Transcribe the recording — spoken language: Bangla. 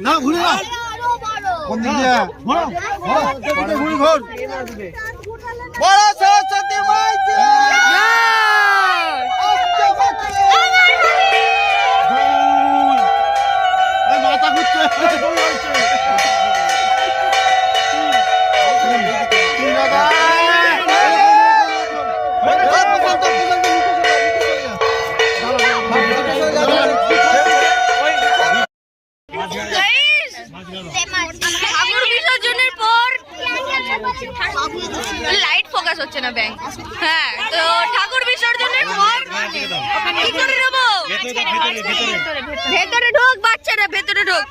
না ঘুরে না কোন দিকে ঘুরে ঘুর বড় সরস্বতী মাই কি মাথা ঘুরছে ঠাকুর বিসর্জনের পর লাইট ফোকাস হচ্ছে না ব্যাংক। হ্যাঁ, তো ঠাকুর বিসর্জনের পর কি করে নেবো? ভেতরে ঢোক, বাচ্চারা ভেতরে ঢোক।